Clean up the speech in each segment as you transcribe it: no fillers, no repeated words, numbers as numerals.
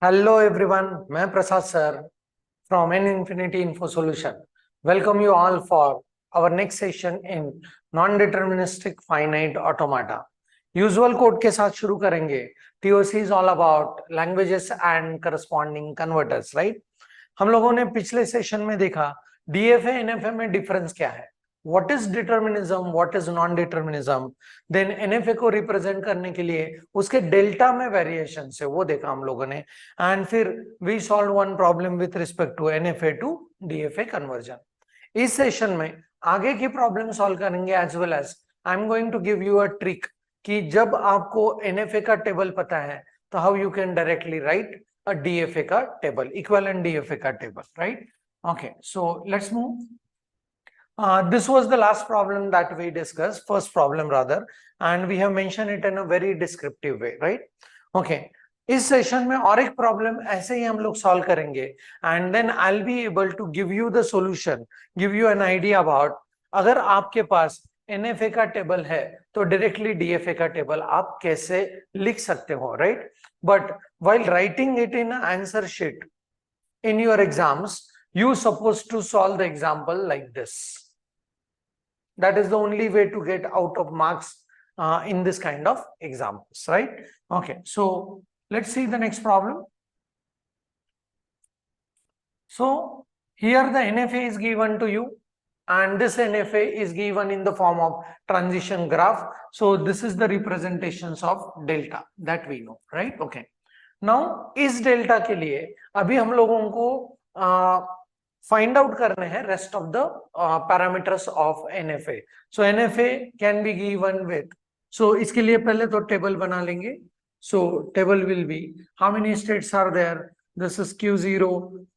Hello everyone, मैं प्रसाद sir from N Infinity Info Solution. Welcome you all for our next session in non-deterministic finite automata. Usual code के साथ शुरू करेंगे. TOC is all about languages and corresponding converters, right? हम लोगों ने पिछले session में देखा DFA NFA में डिफरेंस क्या है, what is determinism, what is non determinism, then NFA को रिप्रेजेंट करने के लिए उसके डेल्टा में वेरिएशन है वो देखा हम लोगों ने. एंड फिर we solve one problem with respect to NFA to DFA conversion. इस सेशन में आगे की प्रॉब्लम सॉल्व करेंगे as well as I am going to give you a trick कि जब आपको एनएफए का टेबल पता है तो how you can directly write a DFA का table, equivalent DFA का table, right? Okay, so let's move. This was the last problem that we discussed, first problem rather, and we have mentioned it in a very descriptive way, right? Okay, इस session में और एक problem ऐसे ही हम लोग solve करेंगे and then I will be able to give you the solution, give you an idea about अगर आपके पास एनएफए का टेबल है तो डायरेक्टली डीएफए का टेबल आप कैसे लिख सकते हो, right? But while writing it in an answer sheet in your exams, you supposed to solve the example like this. That is the only way to get out of marks in this kind of examples, right? Okay, so let's see the next problem. So here the NFA is given to you and this NFA is given in the form of transition graph. So this is the representations of delta that we know, right? Okay. Now इस delta के लिए अभी हम लोगों को find out करने हैं rest of the parameters of NFA. So NFA can be given with, so इसके लिए पहले तो टेबल बना लेंगे. So table will be how many states are there, this is Q0,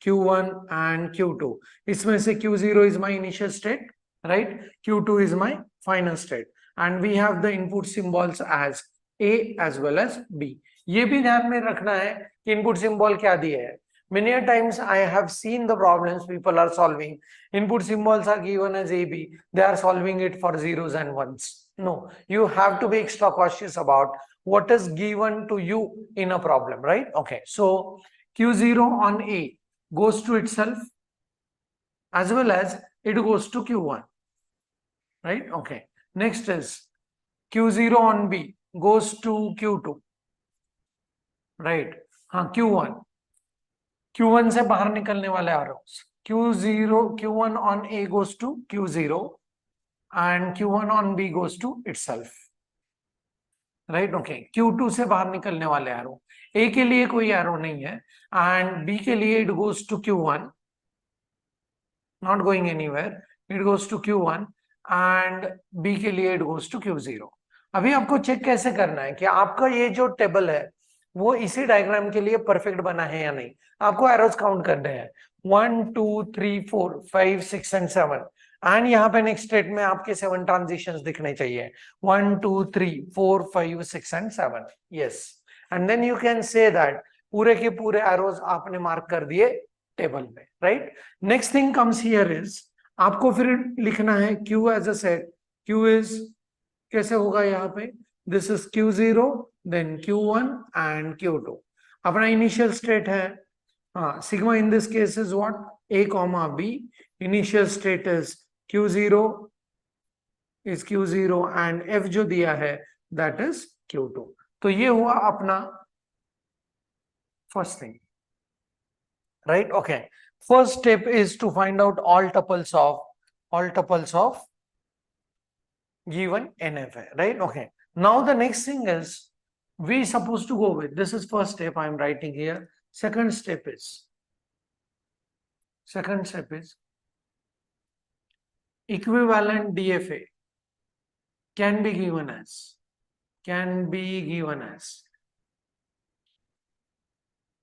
Q1 and Q2. इसमें से Q0 is my initial state, right? Q2 is my final state and we have the input symbols as A as well as B. ये भी ध्यान में रखना है कि input symbol क्या दिए है. Many a times I have seen the problems people are solving. Input symbols are given as AB. They are solving it for zeros and ones. No, you have to be extra cautious about what is given to you in a problem, right? Okay, so Q0 on A goes to itself as well as it goes to Q1, right? Okay, next is Q0 on B goes to Q2, right? हाँ, Q1 से बाहर निकलने वाले arrows. Q1 on A goes to Q0 and Q1 on B goes to itself, right? Okay, Q2 से बाहर निकलने वाले arrow. A के लिए कोई एरो नहीं है एंड B के लिए it goes to Q1, not going anywhere, it goes to Q1 and B के लिए इट गोज टू Q0. अभी आपको चेक कैसे करना है कि आपका ये जो टेबल है वो इसी डायग्राम के लिए परफेक्ट बना है या नहीं. आपको एरोज काउंट करने हैं 1 2 3 4 5 6 एंड 7 एंड यहाँ पे नेक्स्ट स्टेट में आपके 7 ट्रांजिशंस दिखने चाहिए 1 2 3 4 5 6 and 7. Yes, and then you can say that पूरे के पूरे एरोज आपने मार्क कर दिए टेबल में, right? Next thing comes here is आपको फिर लिखना है Q as a set. Q is कैसे होगा यहाँ पे, this is Q0 then Q1 and Q2. अपना इनिशियल स्टेट है, हाँ, sigma in this case is what, A comma B. Initial state is Q0 and F जो दिया है दैट इज Q2. तो ये हुआ अपना first thing, right? Okay, first step is to find out all tuples of given NFA, right? Okay, now the next thing is we supposed to go with, this is first step I am writing here. Second step is equivalent DFA can be given as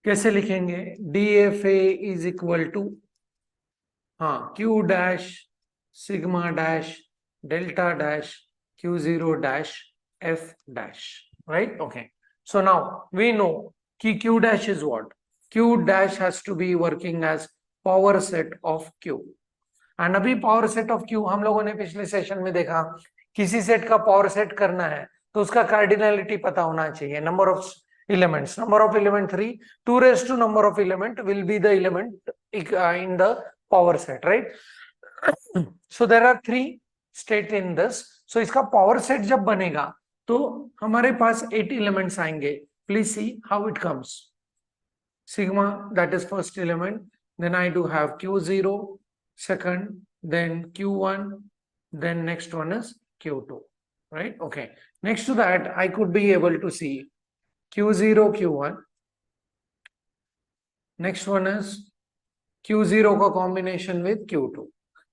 कैसे लिखेंगे, DFA is equal to हाँ Q dash sigma dash delta dash Q0 dash F dash, right? Okay, so now we know कि Q dash is what, Q dash has to be working as power set of Q. And अभी power set of Q हम लोगों ने पिछले session में देखा, किसी set का पावर सेट करना है तो उसका कार्डिनलिटी पता होना चाहिए, number of elements. Number of element 3. 2 raised to number of element will be the element in the power set, right? So there are 3 state in this. So इसका power set जब बनेगा तो हमारे पास 8 elements आएंगे. Please see how it comes. Sigma, that is first element. Then I do have Q0, second, then Q1, then next one is Q2, right? Okay. Next to that, I could be able to see Q0, Q1. Next one is Q0 का combination with Q2.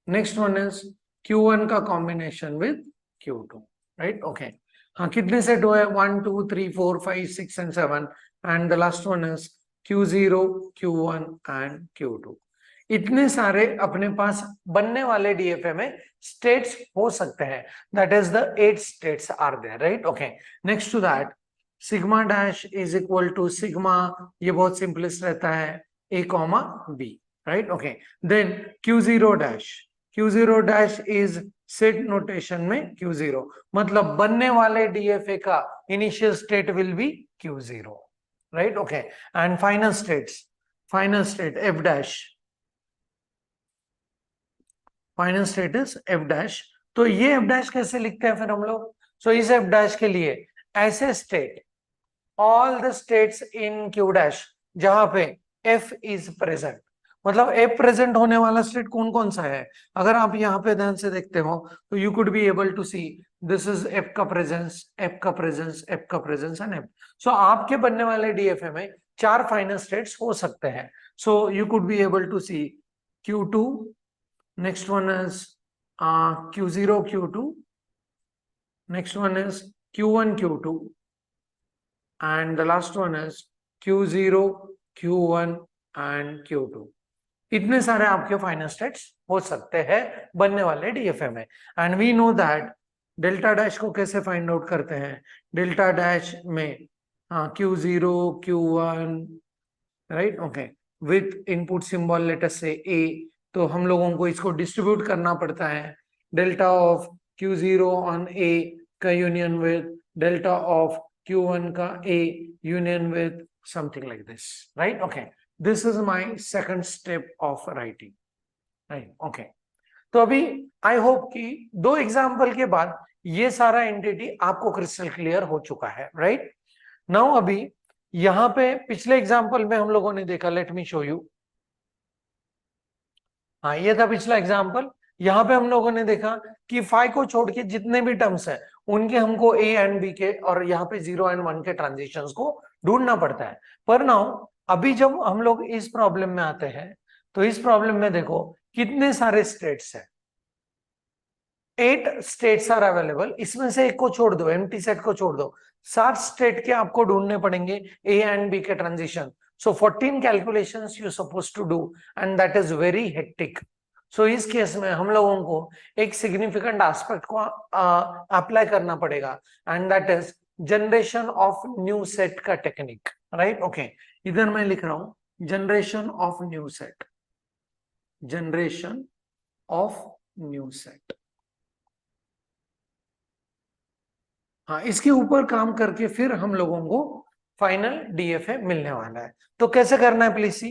Next one is Q1 का combination with Q2, right? Okay. हाँ, कितने set हुए? 1, 2, 3, 4, 5, 6 and 7. And the last one is Q0, Q1 and Q2. इतने सारे अपने पास बनने वाले DFA में states हो सकते हैं. That is the 8 states are there, right? Okay. Next to that, sigma dash is equal to sigma, ये बहुत simplest रहता है, A comma B, right? Okay. Then Q0 dash. Q0 dash is set notation में Q0, मतलब बनने वाले DFA का initial state will be Q0, right? Okay. And final states, final state F dash, final state is F dash. तो ये F dash कैसे लिखते हैं फिर हम लोग? सो इस एफ डैश के लिए ऐसे state, all the states in Q dash जहां पे एफ इज प्रेजेंट, मतलब एफ प्रेजेंट होने वाला स्टेट कौन कौन सा है? अगर आप यहाँ पे ध्यान से देखते हो तो you could be able to see this is F का प्रेजेंस, एफ का प्रेजेंस, एफ का प्रेजेंस एंड एफ. सो आपके बनने वाले डीएफए में 4 फाइनल स्टेट्स हो सकते हैं. So you could be able to see Q2. Next one is Q0, Q2. Next one is Q1, Q2. And the last one is Q0, Q1 and Q2. इतने सारे आपके फाइनल स्टेट्स हो सकते हैं बनने वाले डीएफए में. And we know that delta dash को कैसे फाइंड आउट करते हैं? डेल्टा डैश में Q0, Q1, right? Okay. With input symbol let us से A, तो हम लोगों को इसको डिस्ट्रीब्यूट करना पड़ता है. Delta of Q0 on A का union with delta of Q1 का A union with something like this, right? Okay. This is my second step of writing, right? Okay. तो अभी आई होप कि 2 एग्जांपल के बाद ये सारा एंटिटी आपको क्रिस्टल क्लियर हो चुका है, राइट? नाउ अभी यहां पे पिछले एग्जांपल में हम लोगों ने देखा, लेट मी शो यू. हाँ, ये था पिछला एग्जाम्पल. यहाँ पे हम लोगों ने देखा कि फाइ को छोड़ के जितने भी टर्म्स हैं उनके हमको ए एंड बी के और यहाँ पे 0 एंड 1 के ट्रांजिशंस को ढूंढना पड़ता है. पर नाउ अभी जब हम लोग इस प्रॉब्लम में आते हैं तो इस प्रॉब्लम में देखो कितने सारे स्टेट्स हैं. 8 स्टेट्स आर अवेलेबल. इसमें से एक को छोड़ दो, एम्प्टी सेट को छोड़ दो, 7 स्टेट के आपको ढूंढने पड़ेंगे ए एंड बी के transition. So 14 calculations you're supposed to do and that is very hectic. So इस केस में हम लोगों को एक significant aspect को अप्लाई करना पड़ेगा and that is generation of new set का टेक्निक, right? Okay. इधर मैं लिख रहा हूं generation of new set, generation of new set. हाँ, इसके ऊपर काम करके फिर हम लोगों को फाइनल डीएफए मिलने वाला है. तो कैसे करना है प्लीज सी.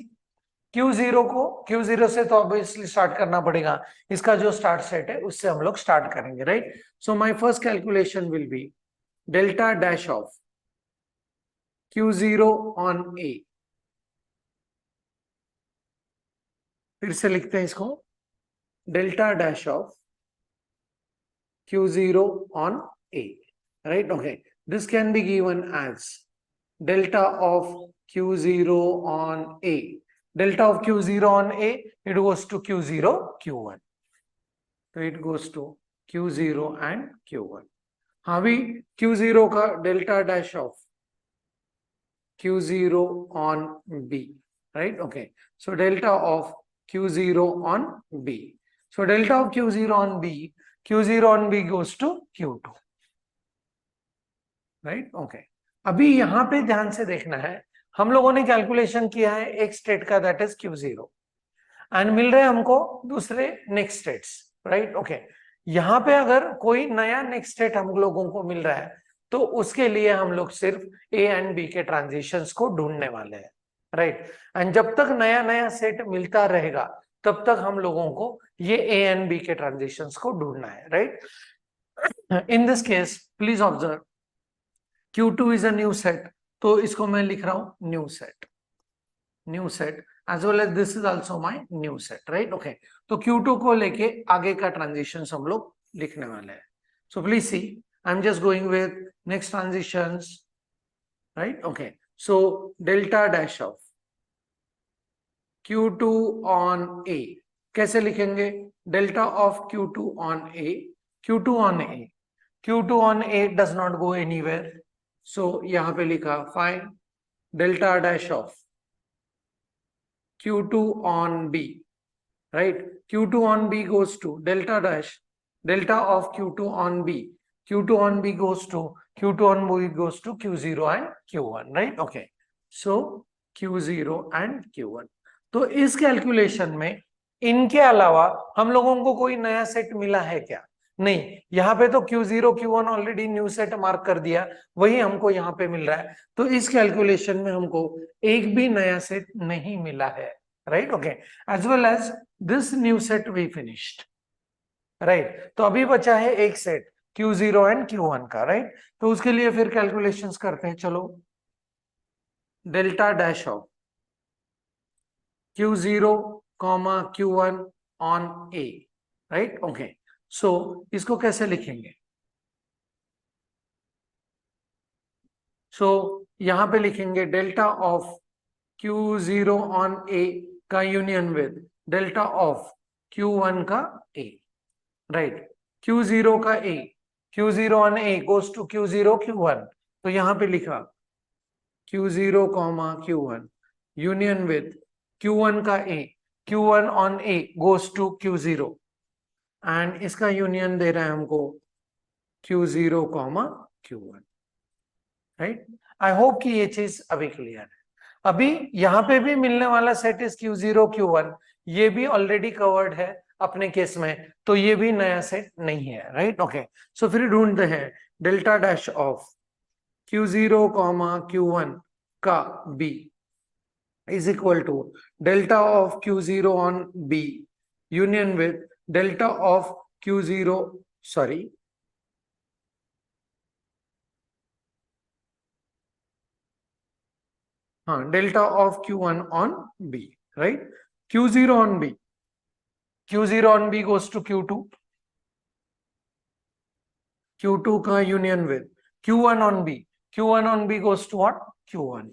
Q0 को Q0 से तो ऑब्वियसली स्टार्ट करना पड़ेगा. इसका जो स्टार्ट सेट है उससे हम लोग स्टार्ट करेंगे, right? So my first calculation will be delta dash of Q0 on A. फिर से लिखते हैं इसको, delta dash of Q0 on A, right? Okay, this can be given as delta of Q0 on A. Delta of Q0 on A, it goes to Q0, Q1. So it goes to Q0 and Q1. हाँ भी Q0 का delta dash of Q0 on B, right? Okay. So delta of Q0 on B. So delta of Q0 on B, Q0 on B goes to Q2, right? Okay. अभी यहां पे ध्यान से देखना है, हम लोगों ने कैलकुलेशन किया है एक स्टेट का, दैट इज Q0, एंड मिल रहे हमको दूसरे नेक्स्ट स्टेट्स, राइट? ओके. यहाँ पे अगर कोई नया नेक्स्ट स्टेट हम लोगों को मिल रहा है तो उसके लिए हम लोग सिर्फ ए एंड बी के ट्रांजिशंस को ढूंढने वाले हैं, राइट। एंड जब तक नया नया सेट मिलता रहेगा तब तक हम लोगों को ये ए एंड बी के ट्रांजिशंस को ढूंढना है, right. In this case please observe Q2 is a new set, तो इसको मैं लिख रहा हूं new set as well as this is also my new set, right? Okay, तो Q2 को लेके आगे का ट्रांजिशन हम लोग लिखने वाले हैं. So please see, I'm just going with next transitions, right? Okay, so delta dash of Q2 on A कैसे लिखेंगे? Delta of Q2 on A, Q2 on A, Q2 on A does not go anywhere, so यहाँ पे लिखा find delta dash of Q2 on B, right? Q2 on B goes to delta dash, delta of Q2 on B. Q2 on B goes to, Q2 on B goes to Q0 and Q1, right? Okay. So Q0 and Q1. तो इस calculation में इनके अलावा हम लोगों को कोई नया सेट मिला है क्या? नहीं, यहाँ पे तो Q0 Q1 already knew set mark कर दिया, वही हमको यहाँ पे मिल रहा है. तो इस कैलकुलेशन में हमको एक भी नया सेट नहीं मिला है, right? Okay, as well as this new set we finished, right. तो अभी बचा है एक सेट Q0 एंड Q1 का, राइट. तो उसके लिए फिर कैलकुलेशंस करते हैं. चलो, delta dash of Q0 Q1 on A, right. Okay, so इसको कैसे लिखेंगे? सो यहां पे लिखेंगे delta of Q0 on A का union with delta of Q1 का A, राइट. Q0 का A, Q0 on A goes to Q0 Q1, तो यहां पे लिखा Q0 Q1 union with Q1 का A, Q1 on A goes to Q0 and इसका union दे रहा है हमको Q0 Q1, राइट. आई होप कि ये चीज अभी क्लियर है. अभी यहाँ पे भी मिलने वाला सेट इज Q0 Q1, ये भी ऑलरेडी कवर्ड है अपने केस में, तो ये भी नया सेट नहीं है, राइट. ओके, सो फिर ढूंढते हैं delta dash of Q0 Q1 का B is equal to delta of Q0 on B union with delta of Q0, sorry, delta of Q1 on B, right? Q0 on B, Q0 on B goes to Q2, Q2 का union with Q1 on B, Q1 on B goes to what? Q1,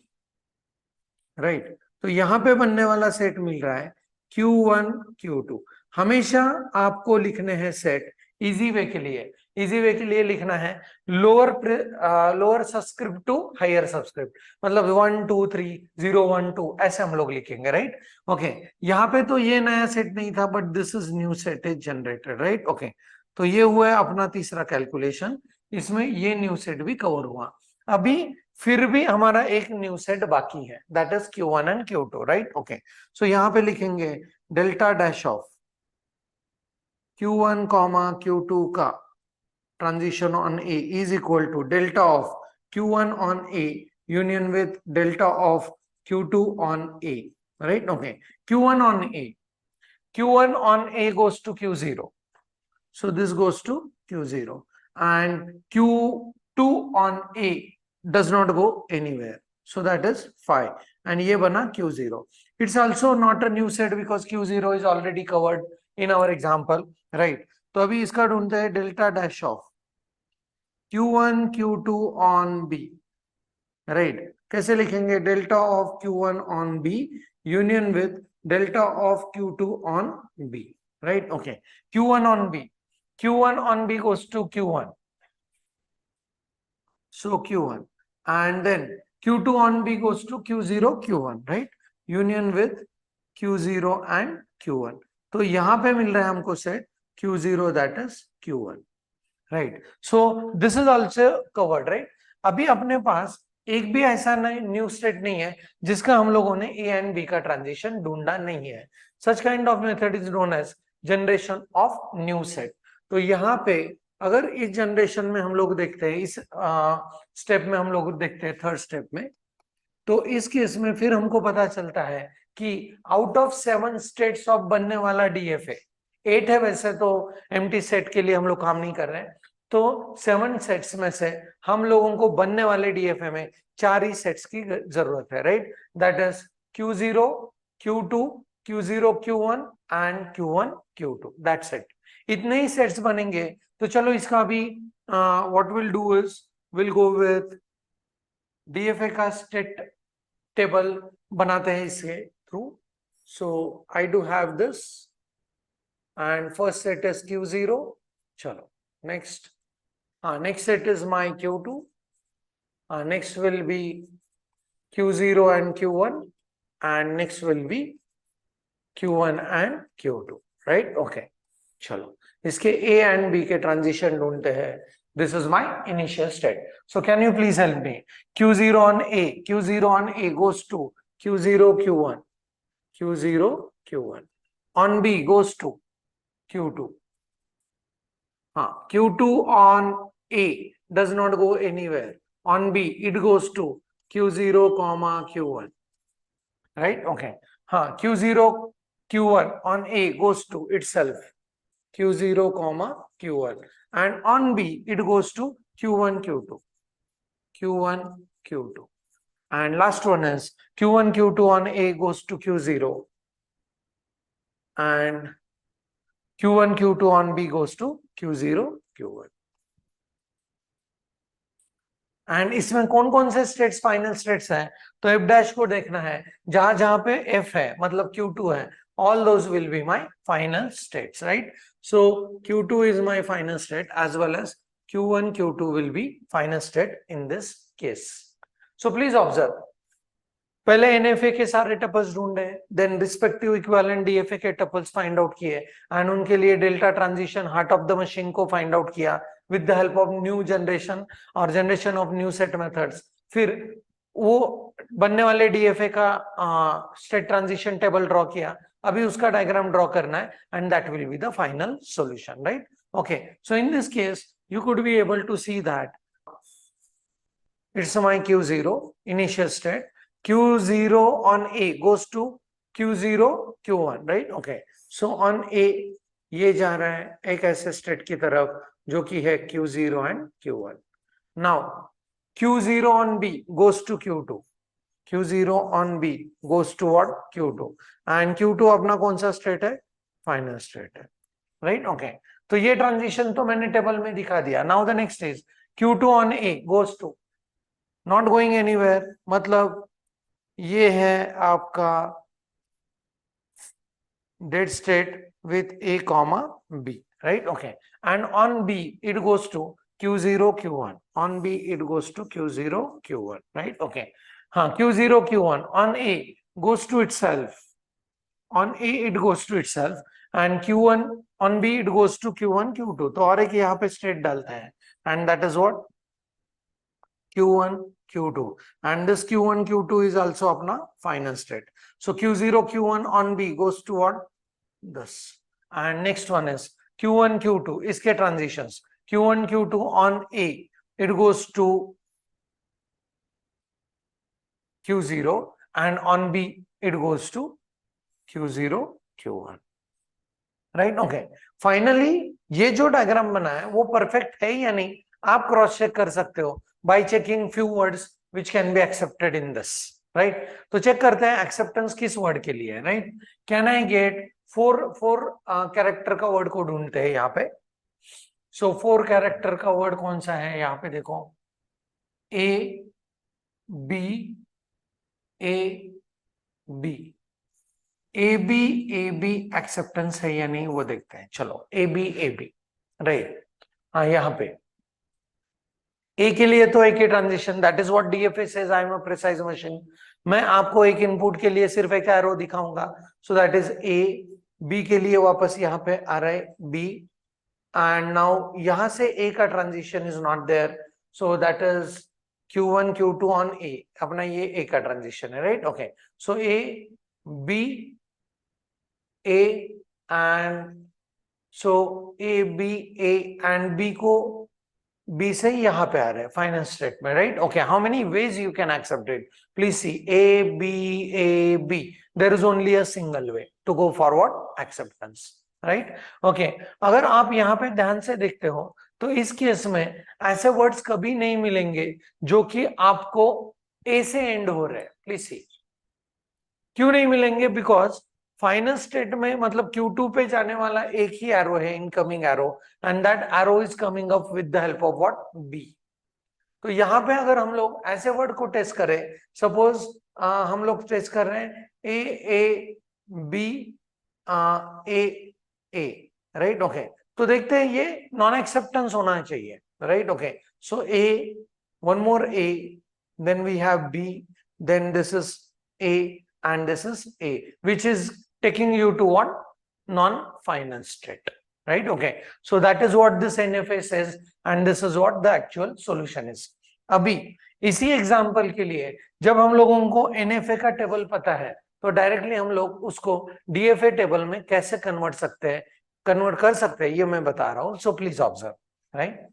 right. तो यहां पे बनने वाला set मिल रहा है Q1 Q2. हमेशा आपको लिखने हैं सेट इजी वे के लिए. इजी वे के लिए लिखना है lower subscript to higher subscript, मतलब 1 2 3 0 1 2 ऐसे हम लोग लिखेंगे, राइट. ओके, यहाँ पे तो ये नया सेट नहीं था, but this is new set is generated, right. Okay, तो ये हुआ अपना तीसरा कैलकुलेशन, इसमें ये न्यू सेट भी कवर हुआ. अभी फिर भी हमारा एक न्यू सेट बाकी है, that is Q1 and Q2, right. Okay, so यहाँ पे लिखेंगे delta dash of Q1 Q2 का transition on A is equal to delta of Q1 on A union with delta of Q2 on A, right. Okay, Q1 on A, Q1 on A goes to Q0, so this goes to Q0 and Q2 on A does not go anywhere, so that is 5 and ये बना Q0. It's also not a new set because Q0 is already covered in our example, right. तो अभी इसका ढूंढते हैं delta dash of Q1 Q2 on B, right. कैसे लिखेंगे? Delta of Q1 on B union with delta of Q2 on B, right. Okay, Q1 on B, Q1 on B goes to Q1, so Q1, and then Q2 on B goes to Q0 Q1, right. Union with Q0 and Q1, तो यहां पे मिल रहा है हमको set Q0 that is Q1, right. So this is also covered, right. अभी अपने पास एक भी ऐसा न्यू सेट नहीं है जिसका हम लोगों ने ए एंड बी का ट्रांजिशन ढूंढा नहीं है. Such kind of method is known age generation of new set. तो यहाँ पे अगर इस जनरेशन में हम लोग देखते हैं, इस स्टेप में हम लोग देखते हैं, थर्ड स्टेप में, तो इस केस में फिर हमको पता चलता है कि आउट ऑफ 7 स्टेट्स ऑफ बनने वाला डीएफए 8 है, वैसे तो एम्प्टी सेट के लिए हम लोग काम नहीं कर रहे हैं, तो 7 सेट्स में से हम लोगों को बनने वाले डीएफए में 4 ही सेट्स की जरूरत है, right? That is Q0, Q2, Q0, Q1 and Q1, Q2, that's it. इतने ही सेट्स बनेंगे। तो चलो इसका अभी what will do is will go with DFA का स्टेट टेबल बनाते हैं इसके through. So I do have this and first set is Q0। चलो next, next set is my Q2, next will be Q0 and Q1, and next will be Q1 and Q2, right? Okay, चलो इसके A and B के transition ढूंढते हैं। This is my initial state. So can you please help me? Q0 on A, Q0 on A goes to Q0, Q1, Q0, Q1. On B goes to Q2. Q2 on A does not go anywhere. On B, it goes to Q0, Q1. Right? Okay. Q0, Q1 on A goes to itself Q0, Q1. And on B, it goes to Q1, Q2. Q1, Q2. And last one is Q1, Q2 on A goes to Q0. And Q1, Q2 on B goes to Q0, Q1. And इसमें कौन कौन से states final states हैं? तो F dash को देखना है, जहां जहां पे एफ है मतलब Q2 है, all those will be my final states, right? So Q2 is my final state as well as Q1, Q2 will be final state in this case. So please observe, पहले NFA के सारे tuples ढूंढे, then respective equivalent DFA के tuples find out किए and उनके लिए delta transition heart of the machine को find out किया with the help of new generation और generation of new set methods. फिर वो बनने वाले डीएफए का स्टेट ट्रांजिशन टेबल ड्रॉ किया, अभी उसका डायग्राम ड्रॉ करना है and that will be the final solution, right? Okay, so in this case you could be able to see that it's my Q0 initial state. Q0 on A goes to Q0, Q1, right? Okay. So on A ये जा रहा है एक ऐसे state की तरफ जो कि है Q0 and Q1. Now Q0 on B goes to Q2. Q0 on B goes to what? Q2. And Q2 अपना कौन सा स्टेट है? फाइनल स्टेट है, राइट? ओके, तो ये ट्रांजिशन तो मैंने टेबल में दिखा दिया। Now the next is Q2 on A goes to not going anywhere, मतलब ये है आपका dead state with A, B, right? Okay, and on B it goes to Q0, Q1. On B it goes to Q0, Q1, right? Okay, Q0, Q1 on A goes to itself. On A it goes to itself and Q1 on B it goes to Q1, Q2. तो और एक यहाँ पे state डालते हैं and that is what? Q1, Q2, and this Q1, Q2 is also अपना final state. So Q0, Q1 on B goes to what? This. And next one is Q1, Q2. इसके transitions. Q1, Q2 on A, it goes to Q0, and on B, it goes to Q0, Q1. Right? Okay, finally ये जो diagram बना है वो perfect है या नहीं, आप क्रॉस चेक कर सकते हो bye checking few words which can be accepted in this, right? तो चेक करते हैं एक्सेप्टेंस किस वर्ड के लिए है, right? Can I get four character का वर्ड को ढूंढते हैं यहाँ पे। सो 4 कैरेक्टर का वर्ड कौन सा है? यहाँ पे देखो, A B A B, A B acceptance है या नहीं वो देखते हैं। चलो ए बी राइट, हाँ यहाँ पे ए के लिए तो एक ही transition, that is what DFA says, I am a precise machine. मैं आपको एक इनपुट के लिए सिर्फ एक एरो दिखाऊंगा, so that is A. B के लिए वापस यहाँ पे आ रहा है बी, एंड नाउ यहां से ए का transition is not there, so that is Q1, Q2 on A, अपना ये ए का ट्रांजिशन है, right? Okay, so A B A and so A B A and B को बी से यहाँ पे आ रहे हैं फाइनेंस स्टेट में, right? Okay, how many ways you can accept it? Please see, A B, there is only a single way to go forward acceptance, right? Okay, अगर आप यहाँ पे ध्यान से देखते हो तो इस केस में ऐसे वर्ड्स कभी नहीं मिलेंगे जो कि आपको ए से एंड हो रहे हैं। प्लीज सी, क्यों नहीं मिलेंगे? बिकॉज फाइनल स्टेट में मतलब Q2 पे जाने वाला एक ही एरो है, incoming arrow, and that arrow is coming up with the help of what? B. तो यहाँ पे अगर हम लोग ऐसे वर्ड को टेस्ट करें, सपोज हम लोग टेस्ट कर रहे हैं A B A, right? Okay, तो देखते हैं ये नॉन एक्सेप्टेंस होना चाहिए, right? Okay, so A, one more A, then we have B, then this is A and this is A, which is taking you to what? Non-finance state, right? Okay, so that is what this NFA says and this is what the actual solution is. अभी इसी example के लिए जब हम लोगों को NFA का table पता है तो डायरेक्टली हम लोग उसको DFA टेबल में कैसे कन्वर्ट कर सकते हैं, ये मैं बता रहा हूं. So please observe, right?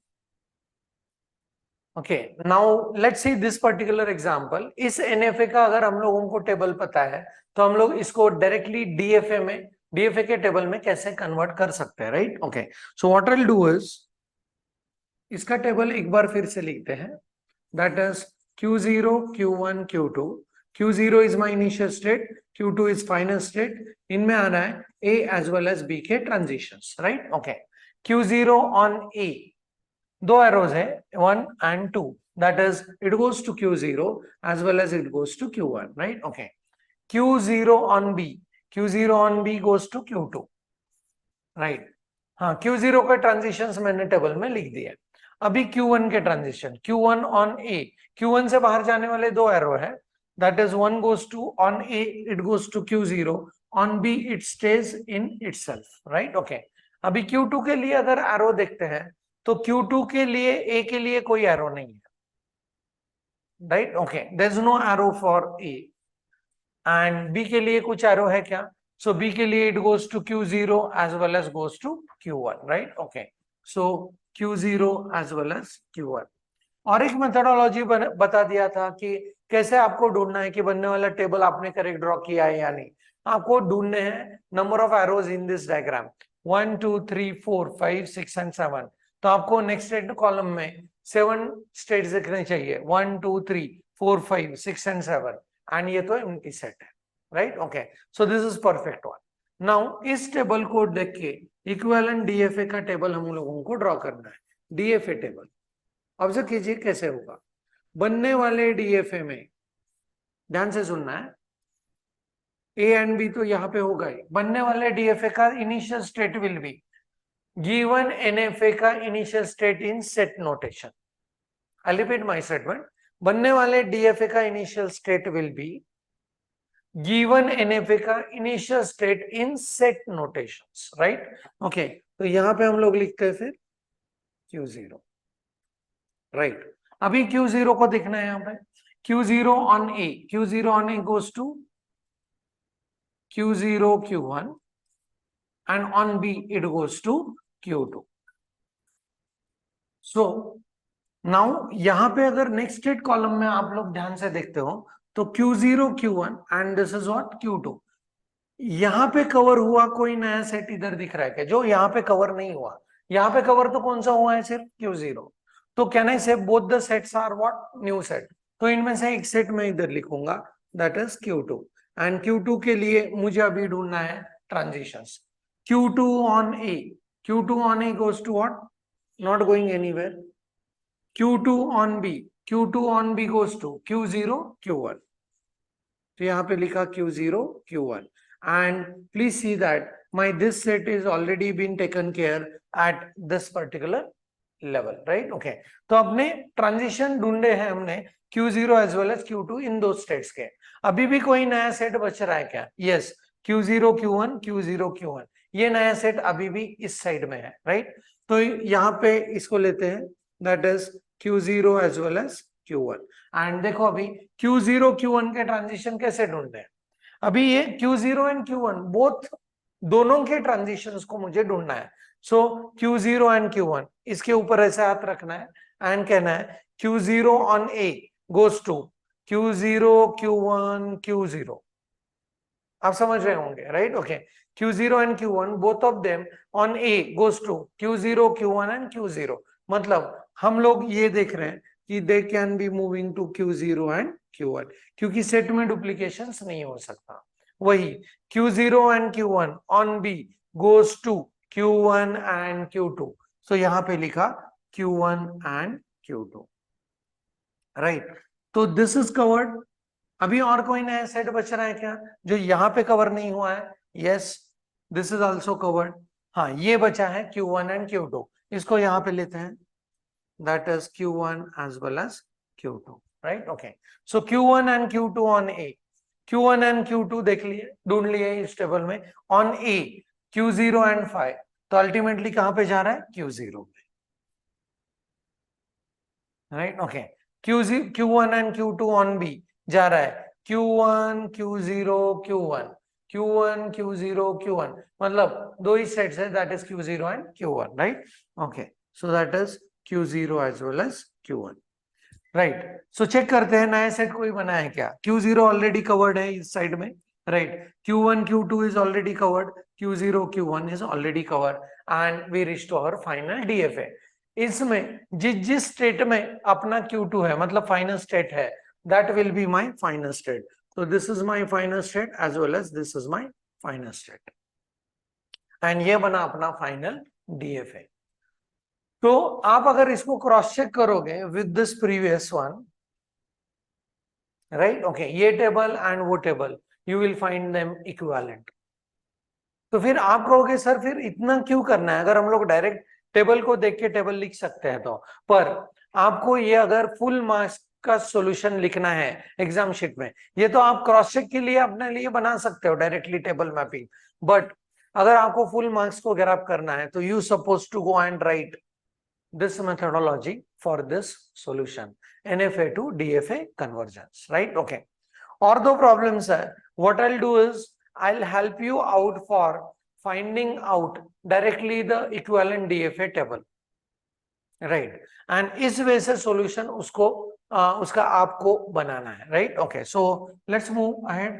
Okay, now let's see this particular example. इस एनएफए का अगर हम लोगों को टेबल पता है तो हम लोग इसको डायरेक्टली डीएफए के टेबल में कैसे कन्वर्ट कर सकते हैं, right? Okay, so what I will do is, इसका टेबल एक बार फिर से लिखते हैं. That is Q0, Q1, Q2. Q0 is my initial state, Q2 is final state. इनमें आ रहा है A as well as B के transitions, right? Okay, Q0 on A, दो एरोज है 1 and 2, that is it goes to Q0 as well as it goes to Q1, right? Okay, Q0 on B, Q0 on B goes to Q2, right? हाँ, Q0 का transitions मैंने table में लिख दिया. अभी Q1 के transition, Q1 on A, Q1 से बाहर जाने वाले दो एरो है, that is one goes to on A, it goes to Q0, on B it stays in itself, right? Okay, अभी Q2 के लिए अगर एरो देखते हैं तो Q2 के लिए A के लिए कोई एरो नहीं है, right? Okay, there is no arrow for A. And B के लिए कुछ एरो है क्या? सो B के लिए it goes to Q0 as well as goes to Q1, right? Okay, so Q0 as well as Q1. और एक मेथोडोलॉजी बता दिया था कि कैसे आपको ढूंढना है कि बनने वाला टेबल आपने करेक्ट ड्रॉ किया है या नहीं. आपको ढूंढने हैं number of arrows in this diagram, 1 2 3 4 5 6 and 7. तो आपको नेक्स्ट कॉलम में 7 स्टेट्स दिखने चाहिए, 1 2 3 4 5 6 एंड 7, एंड ये तो एम्प्टी सेट है, right? Okay, so this is perfect one. Now इस टेबल को देख के इक्विवेलेंट डीएफए का टेबल हम लोगों को ड्रॉ करना है. डीएफए टेबल ऑब्जर्व कीजिए कैसे होगा. बनने वाले डीएफए में ध्यान से सुनना है, ए एंड बी तो यहाँ पे होगा ही. बनने वाले डीएफए का initial state will be given NFA का initial state in set notation. I repeat my statement, बनने वाले डीएफए का initial state will be given NFA का initial state in set notations, right? Okay, तो यहाँ पे हम लोग लिखते हैं फिर Q0, राइट? अभी Q0 को देखना है यहाँ पे. Q0 on A, Q0 on A goes to Q0 Q1 and on B it goes to Q2. So now यहाँ पे अगर नेक्स्ट स्टेट कॉलम में आप लोग ध्यान से देखते हो तो Q0 Q1 and this is what Q2. यहाँ पे कवर हुआ कोई नया सेट इधर दिख रहा है क्या जो यहाँ पे कवर नहीं हुआ? यहाँ पे कवर तो कौन सा हुआ है? सिर्फ Q0. तो can I say both the sets are what? New set. तो इनमें से एक सेट में इधर लिखूंगा, that is Q2. And Q2 के लिए मुझे अभी ढूंढना है transitions. Q2 on A, Q2 on A goes to what? Not going anywhere. Q2 on B, Q2 on B goes to Q0 Q1. तो यहाँ पे लिखा Q0 Q1. And please see that my this set is already been taken care at this particular level, right? Okay, तो अपने transition ढूंढे हैं हमने Q0 as well as Q2 इन दो स्टेट्स के. अभी भी कोई नया सेट बच रहा है क्या? Yes, Q0 Q1 Q0 Q1, ये नया सेट अभी भी इस साइड में है, राइट? तो यहाँ पे इसको लेते हैं, that is Q0 as well as Q1. And देखो अभी Q0 Q1 के ट्रांजिशन कैसे ढूंढते हैं. अभी ये Q0 एंड Q1 बोथ दोनों के ट्रांजिशंस को मुझे ढूंढना है। सो Q0 एंड Q1 इसके ऊपर ऐसे हाथ रखना है एंड कहना है Q0 on A goes to Q0 Q1 Q0। आप समझ रहे होंगे, right? Okay, Q0 and Q1 both of them on A goes to Q0 Q1 and Q0। मतलब हम लोग ये देख रहे हैं कि they can be moving to Q0 and Q1 क्योंकि सेट में डुप्लीकेशंस नहीं हो सकता। वही Q0 and Q1 on B goes to Q1 and Q2। So यहां पे लिखा Q1 एंड Q2, राइट? तो दिस इज कवर्ड। अभी और कोई नया सेट बच रहा है क्या जो यहाँ पे कवर नहीं हुआ है? Yes, this is also covered. हाँ, ये बचा है Q1 एंड Q2, इसको यहाँ पे लेते हैं, that is Q1 as well as Q2, right? Okay, so Q1 and Q2 on A, Q1 and Q2 देख लिए, ढूंढ लिए इस टेबल में। ऑन A Q0 एंड 5, तो अल्टीमेटली कहां पे जा रहा है? Q0 पे, right? Okay, Q1 and Q2 on B जा रहा है Q1 Q0 Q1 Q1 Q0 Q1, मतलब दो ही सेट्स है, that is Q0 and Q1, right? Okay, so that is Q0 as well as Q1, right? So check करते हैं नया सेट कोई बना है क्या। Q0 ऑलरेडी कवर्ड है इस साइड में, right? Q1 Q2 is already covered, Q0 Q1 is already covered and we reach to our final DFA। इसमें जिस स्टेट में अपना Q2 है, मतलब फाइनल स्टेट है, that will be my final state. So this is my final state as well as this is my final state. And ये बना अपना फाइनल DFA। तो आप अगर इसको क्रॉस चेक करोगे with this previous one, right? Okay, ये table and वो table, you will find them equivalent. तो फिर आप कहोगे सर फिर इतना क्यों करना है, अगर हम लोग डायरेक्ट टेबल को देख के टेबल लिख सकते हैं तो। पर आपको ये अगर फुल मार्क्स का सॉल्यूशन लिखना है एग्जाम शीट में, ये तो आप क्रॉस चेक के लिए अपने लिए बना सकते हो डायरेक्टली टेबल मैपिंग, बट अगर आपको फुल मार्क्स को ग्रैब करना है तो you suppose to go and write this methodology for this solution, NFA to DFA convergence, right? Okay, ortho problems hai, what I'll do is I'll help you out for finding out directly the equivalent DFA table, right? And इस वे से solution उसको उसका आपको बनाना है, right? Okay, so let's move ahead।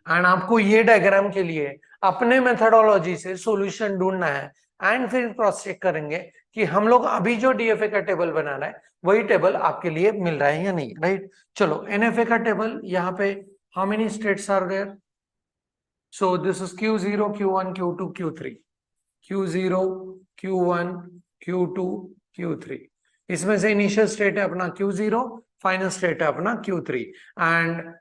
And आपको ये diagram के लिए अपने मेथोडोलॉजी से सॉल्यूशन ढूंढना है एंड फिर क्रॉस चेक करेंगे कि हम लोग अभी जो DFA का टेबल बना रहे हैं वही टेबल आपके लिए मिल रहा है या नहीं, राइट? चलो, NFA का टेबल यहाँ पे how many states are there? So this is Q0 Q1 Q2 Q3, Q0 Q1 Q2 Q3। इसमें से इनिशियल स्टेट है अपना Q0, फाइनल स्टेट है अपना Q3 एंड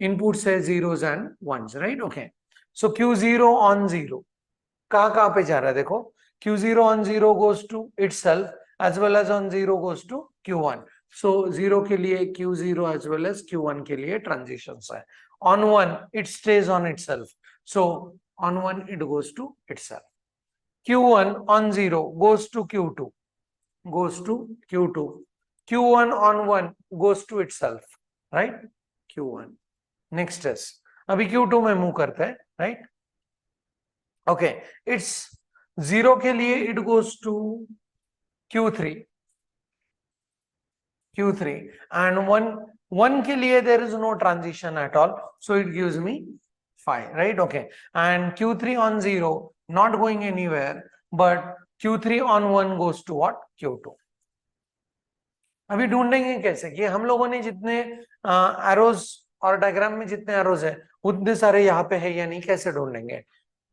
inputs है zeros and ones, right? Okay, so Q0 on 0 कहाँ पे जा रहा है? देखो, Q0 on 0 goes to itself as well as on 0 goes to Q1, so 0 के लिए Q0 as well as Q1 के लिए transitions है। on 1 it stays on itself, so on 1 it goes to itself। Q1 on 0 goes to Q2, goes to Q2, Q1 on 1 goes to itself, right? Q1 next is, अभी Q2 में move करते हैं, right? Okay, it's 0 के लिए it goes to Q3 and 1 के लिए there is no transition at all, so it gives me 5, right? Okay, and Q3 on 0 not going anywhere, but Q3 on 1 goes to what? Q2। अभी ढूंढेंगे कैसे कि हम लोगों ने जितने एरोज और डायग्राम में जितने एरोज है उतने सारे यहाँ पे है या नहीं, कैसे ढूंढेंगे?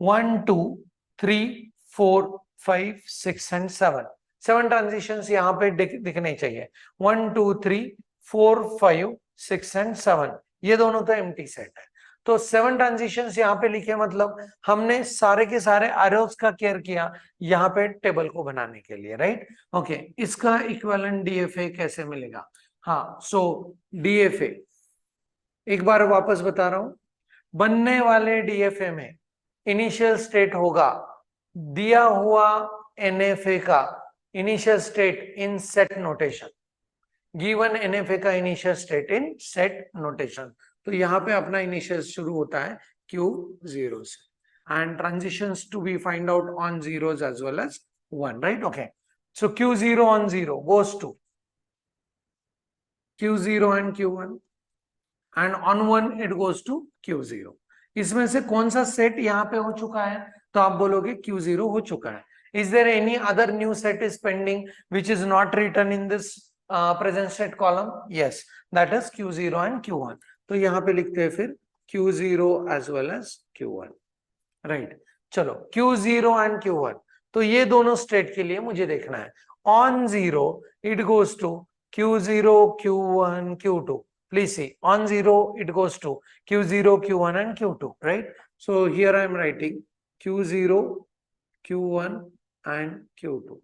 1 2 3 4 5 6 एंड 7 ट्रांजिशंस यहाँ पे दिखने चाहिए। 1 2 3 4 5 6 एंड 7, ये दोनों तो एम्प्टी सेट है, तो 7 ट्रांजिशंस यहाँ पे लिखे, मतलब हमने सारे के सारे एरोज का केयर किया यहाँ पे टेबल को बनाने के लिए, राइट? ओके, इसका इक्विवेलेंट DFA कैसे मिलेगा? हाँ, सो DFA एक बार वापस बता रहा हूं, बनने वाले DFA में इनिशियल स्टेट होगा दिया हुआ NFA का initial state in set notation, given NFA का initial state in set notation. तो यहाँ पे अपना इनिशियल शुरू होता है Q0 से and transitions to be find out on zeros as well as 1, right? Okay, so Q0 on 0 goes to Q0 and Q1 and on 1 it goes to Q0. इसमें से कौन सा सेट यहाँ पे हो चुका है? तो आप बोलोगे Q0 हो चुका है. Is there any other new set is pending which is not written in this present state column? Yes, that is Q0 and Q1. तो यहाँ पे लिखते हैं फिर Q0 as well as Q1, right? चलो Q0 and Q1, तो ये दोनों स्टेट के लिए मुझे देखना है. On 0 it goes to Q0, Q1, Q2. Please see, on 0 it goes to Q0, Q1 and Q2, right? So here I am writing Q0, Q1 and Q2.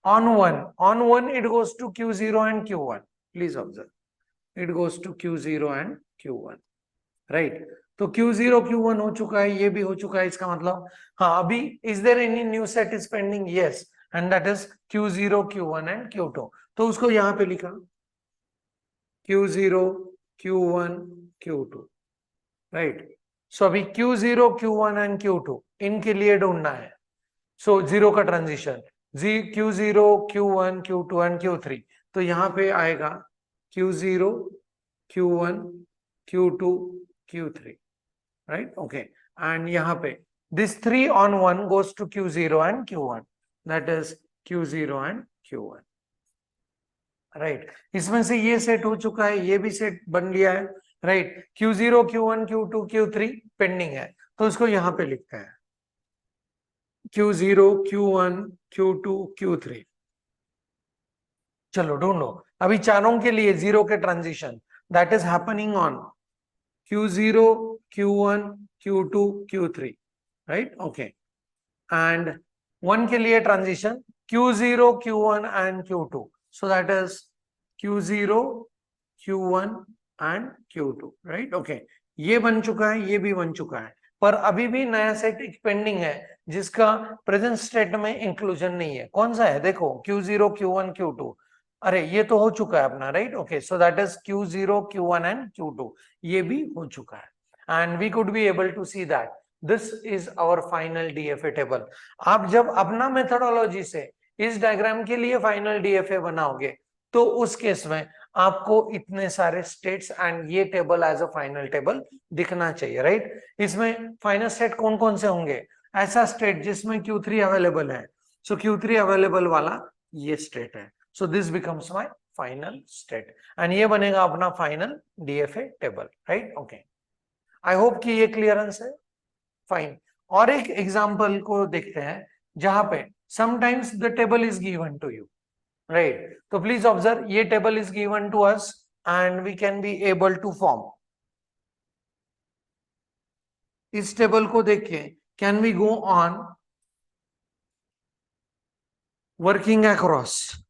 On 1 it goes to Q0 and Q1. Please observe, it goes to Q0 and Q1, right? तो Q0 Q1 हो चुका है, ये भी हो चुका है. इसका मतलब हाँ, अभी is there any new set is pending? Yes, and that is Q0 Q1 and Q2. तो उसको यहाँ पे लिखा Q0 Q1 Q2, right? सो अभी Q0 Q1 and Q2 इनके लिए ढूंढना है. सो जीरो का transition Q0 Q1 Q2 and Q3, तो यहाँ पे आएगा Q0 Q1 Q2 Q3, right? Okay, and यहाँ पे this 3 on 1 goes to Q0 and Q1, that is Q0 and Q1, right? इसमें से ये सेट हो चुका है, ये भी सेट बन गया है, right? Q0 Q1 Q2 Q3 pending है, तो इसको यहाँ पे लिखते हैं Q0 Q1 Q2 Q3. चलो ढूंढो अभी चारों के लिए जीरो के transition, that is happening on Q0 Q1 Q2 Q3, right? Okay, and 1 के लिए transition Q0 Q1 and Q2, so that is Q0 Q1 and Q2, right? Okay, ये बन चुका है, ये भी बन चुका है, पर अभी भी नया सेट एक पेंडिंग है जिसका प्रेजेंट स्टेट में इंक्लूजन नहीं है. कौन सा है? देखो Q0 Q1 Q2. अरे ये तो हो चुका है अपना, right? Okay, so that is Q0 Q1 and Q2. ये भी हो चुका है and we could be able to see that this is our final DFA table. आप जब अपना मेथोडोलॉजी से इस डायग्राम के लिए फाइनल डीएफए बनाओगे तो उस केस में आपको इतने सारे स्टेट्स एंड ये table as a final table दिखना चाहिए, राइट? इसमें फाइनल स्टेट कौन कौन से होंगे? ऐसा स्टेट जिसमें Q3 अवेलेबल है, सो Q3 अवेलेबल वाला ये स्टेट है, so this becomes my final state and ये बनेगा अपना final DFA table, right? Okay, आई होप कि ये क्लियरेंस है. फाइन, और एक एग्जांपल को देखते हैं जहां पे sometimes the table is given to you, right? तो प्लीज ऑब्जर्व, ये table is given to us and we can be able to form. इस टेबल को देख के can we go on working across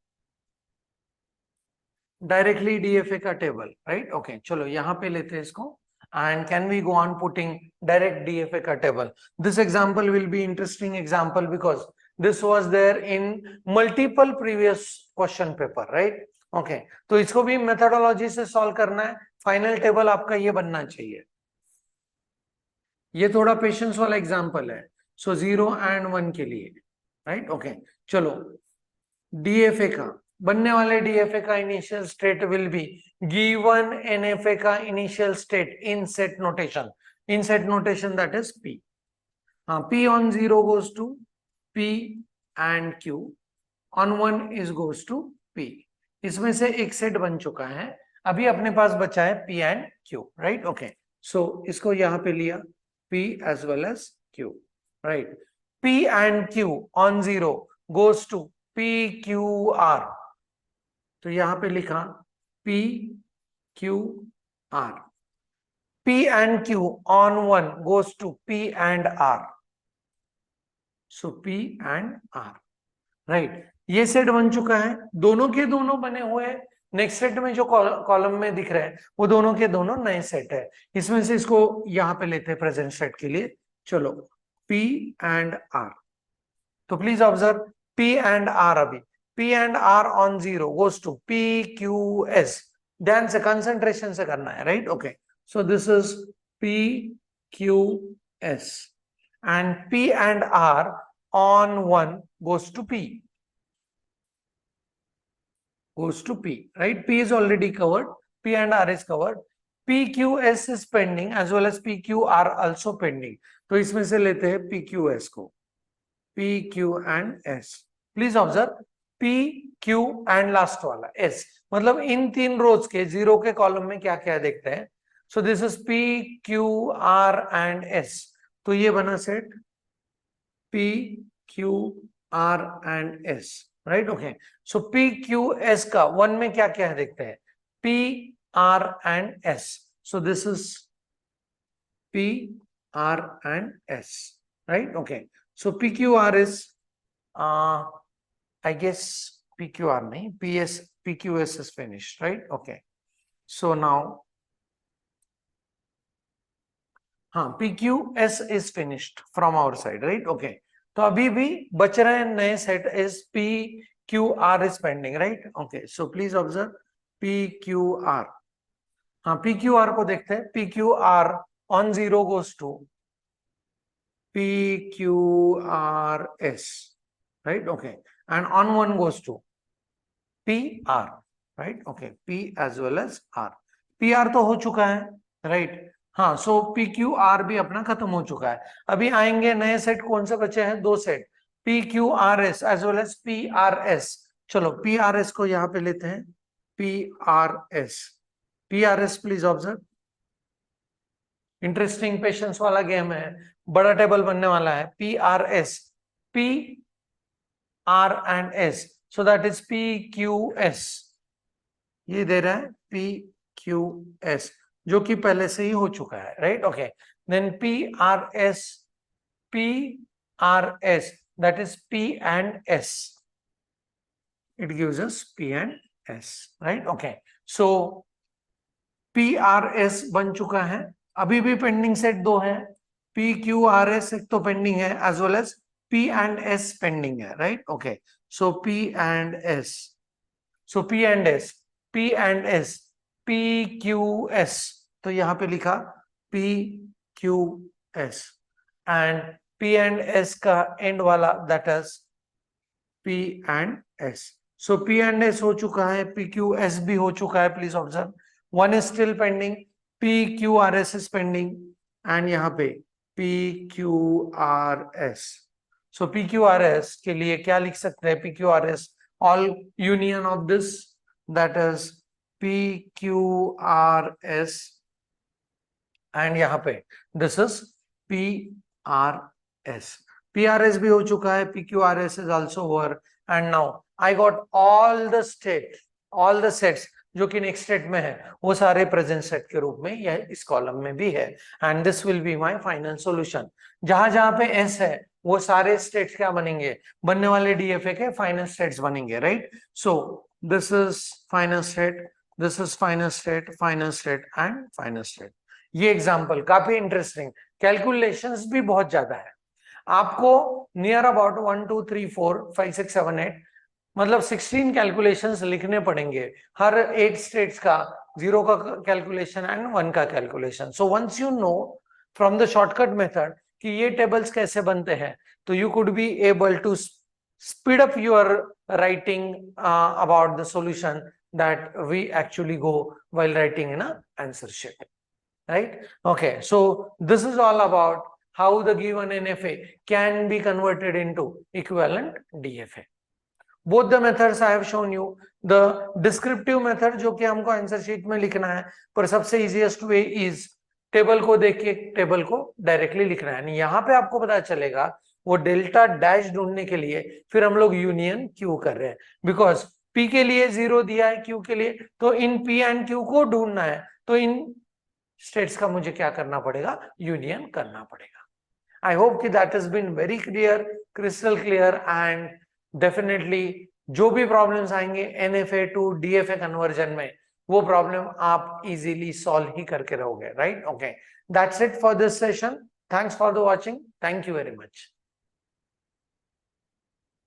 directly DFA का table, right? Okay, चलो यहाँ पे लेते हैं इसको and can we go on putting direct DFA का table. This example will be interesting example because this was there in multiple previous question paper, right? Okay, तो इसको भी methodology से solve करना है. Final table आपका ये बनना चाहिए. ये थोड़ा patience वाला example है, so 0 and 1 के लिए, right? Okay, चलो DFA का बनने वाले डीएफए का initial state will be given NFA का initial state in set notation. In set notation that is P. हाँ, P on 0 goes to P and Q, on 1 is goes to P. इसमें से एक set बन चुका है, अभी अपने पास बचा है P and Q, right? Okay, so इसको यहाँ पे लिया P as well as Q, राइट? P and Q on 0 goes to PQR, तो यहां पे लिखा PQR. P and Q on 1 goes to P and R, so P and R, right? ये सेट बन चुका है, दोनों के दोनों बने हुए हैं. नेक्स्ट सेट में जो कॉलम में दिख रहे हैं वो दोनों के दोनों नए सेट है. इसमें से इसको यहां पे लेते हैं प्रेजेंट सेट के लिए. चलो P and R, तो please observe P and R, अभी P and R on 0 goes to PQS. ध्यान से कंसंट्रेशन से करना है, right? Okay, so this is PQS, and P and R on 1 goes to P. Goes to P, right? P is already covered. P and R is covered. PQS is pending as well as PQR also pending. तो इसमें से लेते हैं PQS को. PQ and S. Please observe PQ and last वाला S. मतलब इन तीन रोज के जीरो के कॉलम में क्या क्या देखते हैं. So this is PQR and S. तो ये बना set PQR and S. Right. Okay. So PQS का वन में क्या क्या है देखते हैं. PR and S. So this is PR and S. Right. Okay. So PQR is I guess PQR nahi, PQS is finished, right? Okay. So now PQS is finished from our side, right? Okay. तो अभी भी बच रहे हैं नए set is PQR is pending, right? Okay. So please observe PQR. PQR को देखते हैं. PQR on 0 goes to PQRS, right? Okay. And on 1 goes to PR, right? Okay. P as well as R. PR तो हो चुका है, right? हाँ. सो PQR भी अपना खत्म हो चुका है. अभी आएंगे नए सेट. कौन से बचे हैं? दो set, PQRS as well as PRS. चलो PRS को यहाँ पे लेते हैं. PRS please observe. Interesting patience वाला गेम है. बड़ा टेबल बनने वाला है. PRS, PR and S. So that is PQS. ये दे रहा है PQS जो कि पहले से ही हो चुका है, right? Okay. Then PRS that is P and S. It gives us P and S, right? Okay. So PRS बन चुका है. अभी भी पेंडिंग सेट दो है. PQRS एक तो पेंडिंग है as well as P and S pending है, right? Okay. So P and S. So P and S, PQS. तो यहां पे लिखा PQS and P and S का एंड वाला that is P and S. So P and S हो चुका है. PQS भी हो चुका है. Please observe. One is still pending. PQRS is pending and यहाँ पे PQRS. So PQRS के लिए क्या लिख सकते हैं? PQRS all union of this, that is PQRS and यहाँ पे this is PRS. PRS भी हो चुका है. PQRS is also over and now I got all the sets जो कि नेक्स्ट स्टेट में है वो सारे प्रेजेंट सेट के रूप में यह इस कॉलम में भी है and this will be my final solution. जहां जहां पे एस है वो सारे स्टेट्स क्या बनेंगे? बनने वाले डीएफए के फाइनल स्टेट्स बनेंगे, right? So this is final state, this is final state, final state and final state. ये एग्जांपल काफी इंटरेस्टिंग. कैलकुलेशंस भी बहुत ज्यादा है. आपको नियर अबाउट 1 2 3 4 5 6 7 8 मतलब 16 कैलकुलेशंस लिखने पड़ेंगे. हर 8 स्टेट्स का 0 का कैलकुलेशन एंड 1 का calculation. So once you know from the shortcut method कि ये टेबल्स कैसे बनते हैं तो you could be able to speed up your writing about the solution that we actually go while writing in a answer sheet, right? Okay, so this is all about how the given NFA can be converted into equivalent DFA. Both the methods I have shown you. The descriptive method जो कि हमको answer sheet में लिखना है, पर सबसे easiest way is table को देख के टेबल को डायरेक्टली लिखना है. यहाँ पे आपको पता चलेगा वो डेल्टा डैश ढूंढने के लिए फिर हम लोग यूनियन क्यू कर रहे हैं, बिकॉज पी के लिए 0 दिया है, क्यू के लिए, तो इन पी एंड क्यू को ढूंढना है तो इन स्टेट्स का मुझे क्या करना पड़ेगा? यूनियन करना पड़ेगा. आई होप कि that has been very clear, crystal clear and definitely जो भी प्रॉब्लम्स आएंगे एनएफए टू डीएफए कन्वर्जन में वो प्रॉब्लम आप इजीली सॉल्व ही करके रहोगे, right? Okay, that's it for this session. Thanks for the watching. Thank you very much.